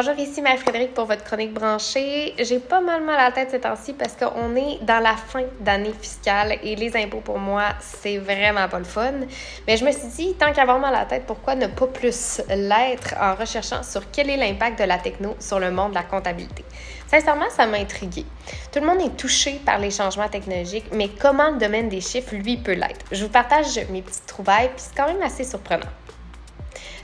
Bonjour, ici Marie-Frédérique pour votre chronique branchée. J'ai pas mal à la tête ces temps-ci parce qu'on est dans la fin d'année fiscale et les impôts pour moi, c'est vraiment pas le fun. Mais je me suis dit, tant qu'avoir mal à la tête, pourquoi ne pas plus l'être en recherchant sur quel est l'impact de la techno sur le monde de la comptabilité. Sincèrement, ça m'a intriguée. Tout le monde est touché par les changements technologiques, mais comment le domaine des chiffres, lui, peut l'être? Je vous partage mes petites trouvailles, puis c'est quand même assez surprenant.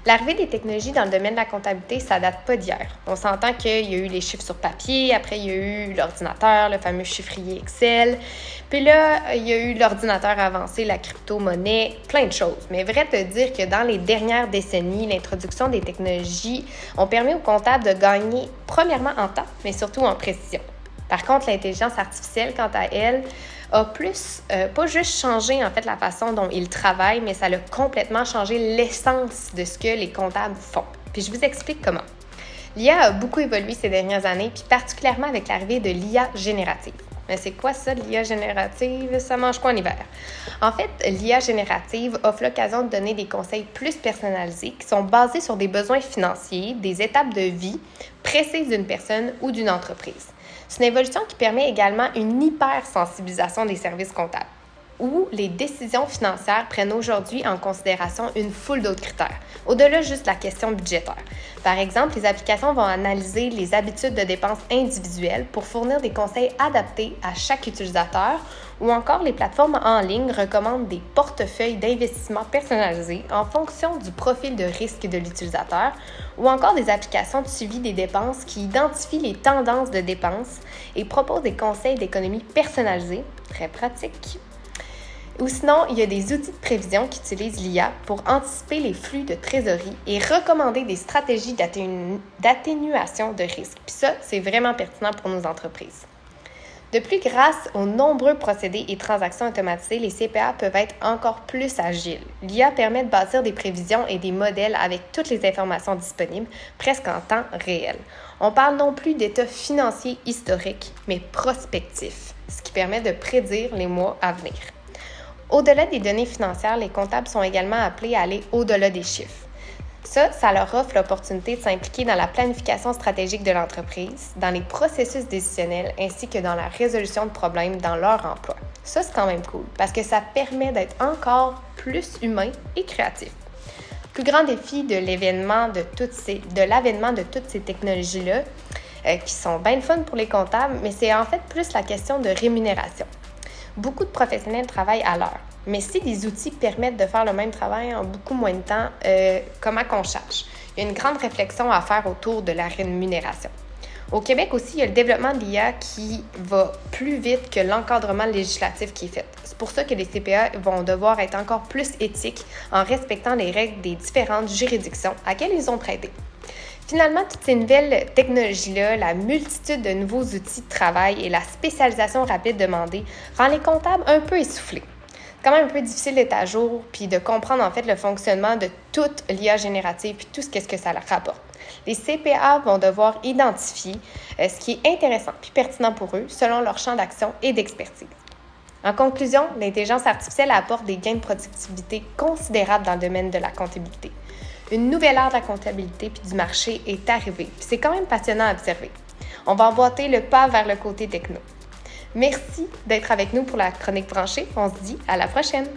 L'arrivée des technologies dans le domaine de la comptabilité, ça date pas d'hier. On s'entend qu'il y a eu les chiffres sur papier, après il y a eu l'ordinateur, le fameux chiffrier Excel, puis là, il y a eu l'ordinateur avancé, la crypto-monnaie, plein de choses. Mais vrai de dire que dans les dernières décennies, l'introduction des technologies ont permis aux comptables de gagner premièrement en temps, mais surtout en précision. Par contre, l'intelligence artificielle, quant à elle, a plus, pas juste changé en fait la façon dont ils travaillent, mais ça a complètement changé l'essence de ce que les comptables font. Puis je vous explique comment. L'IA a beaucoup évolué ces dernières années, puis particulièrement avec l'arrivée de l'IA générative. Mais c'est quoi ça, l'IA générative? Ça mange quoi en hiver? En fait, l'IA générative offre l'occasion de donner des conseils plus personnalisés qui sont basés sur des besoins financiers, des étapes de vie précises d'une personne ou d'une entreprise. C'est une évolution qui permet également une hypersensibilisation des services comptables, où les décisions financières prennent aujourd'hui en considération une foule d'autres critères, au-delà juste de la question budgétaire. Par exemple, les applications vont analyser les habitudes de dépenses individuelles pour fournir des conseils adaptés à chaque utilisateur, ou encore les plateformes en ligne recommandent des portefeuilles d'investissement personnalisés en fonction du profil de risque de l'utilisateur, ou encore des applications de suivi des dépenses qui identifient les tendances de dépenses et proposent des conseils d'économie personnalisés, très pratiques. Ou sinon, il y a des outils de prévision qui utilisent l'IA pour anticiper les flux de trésorerie et recommander des stratégies d'atténuation de risque. Puis ça, c'est vraiment pertinent pour nos entreprises. De plus, grâce aux nombreux procédés et transactions automatisées, les CPA peuvent être encore plus agiles. L'IA permet de bâtir des prévisions et des modèles avec toutes les informations disponibles, presque en temps réel. On parle non plus d'état financier historique, mais prospectif, ce qui permet de prédire les mois à venir. Au-delà des données financières, les comptables sont également appelés à aller au-delà des chiffres. Ça leur offre l'opportunité de s'impliquer dans la planification stratégique de l'entreprise, dans les processus décisionnels ainsi que dans la résolution de problèmes dans leur emploi. Ça, c'est quand même cool parce que ça permet d'être encore plus humain et créatif. Le plus grand défi de l'avènement de toutes ces technologies-là, qui sont bien fun pour les comptables, mais c'est en fait plus la question de rémunération. Beaucoup de professionnels travaillent à l'heure, mais si des outils permettent de faire le même travail en beaucoup moins de temps, comment qu'on charge? Il y a une grande réflexion à faire autour de la rémunération. Au Québec aussi, il y a le développement de l'IA qui va plus vite que l'encadrement législatif qui est fait. C'est pour ça que les CPA vont devoir être encore plus éthiques en respectant les règles des différentes juridictions à quelles ils ont prêté. Finalement, toutes ces nouvelles technologies-là, la multitude de nouveaux outils de travail et la spécialisation rapide demandée rend les comptables un peu essoufflés. C'est quand même un peu difficile d'être à jour puis de comprendre en fait le fonctionnement de toute l'IA générative puis tout ce que ça leur rapporte. Les CPA vont devoir identifier ce qui est intéressant puis pertinent pour eux selon leur champ d'action et d'expertise. En conclusion, l'intelligence artificielle apporte des gains de productivité considérables dans le domaine de la comptabilité. Une nouvelle ère de la comptabilité puis du marché est arrivée. Puis c'est quand même passionnant à observer. On va emboîter le pas vers le côté techno. Merci d'être avec nous pour la chronique branchée. On se dit à la prochaine!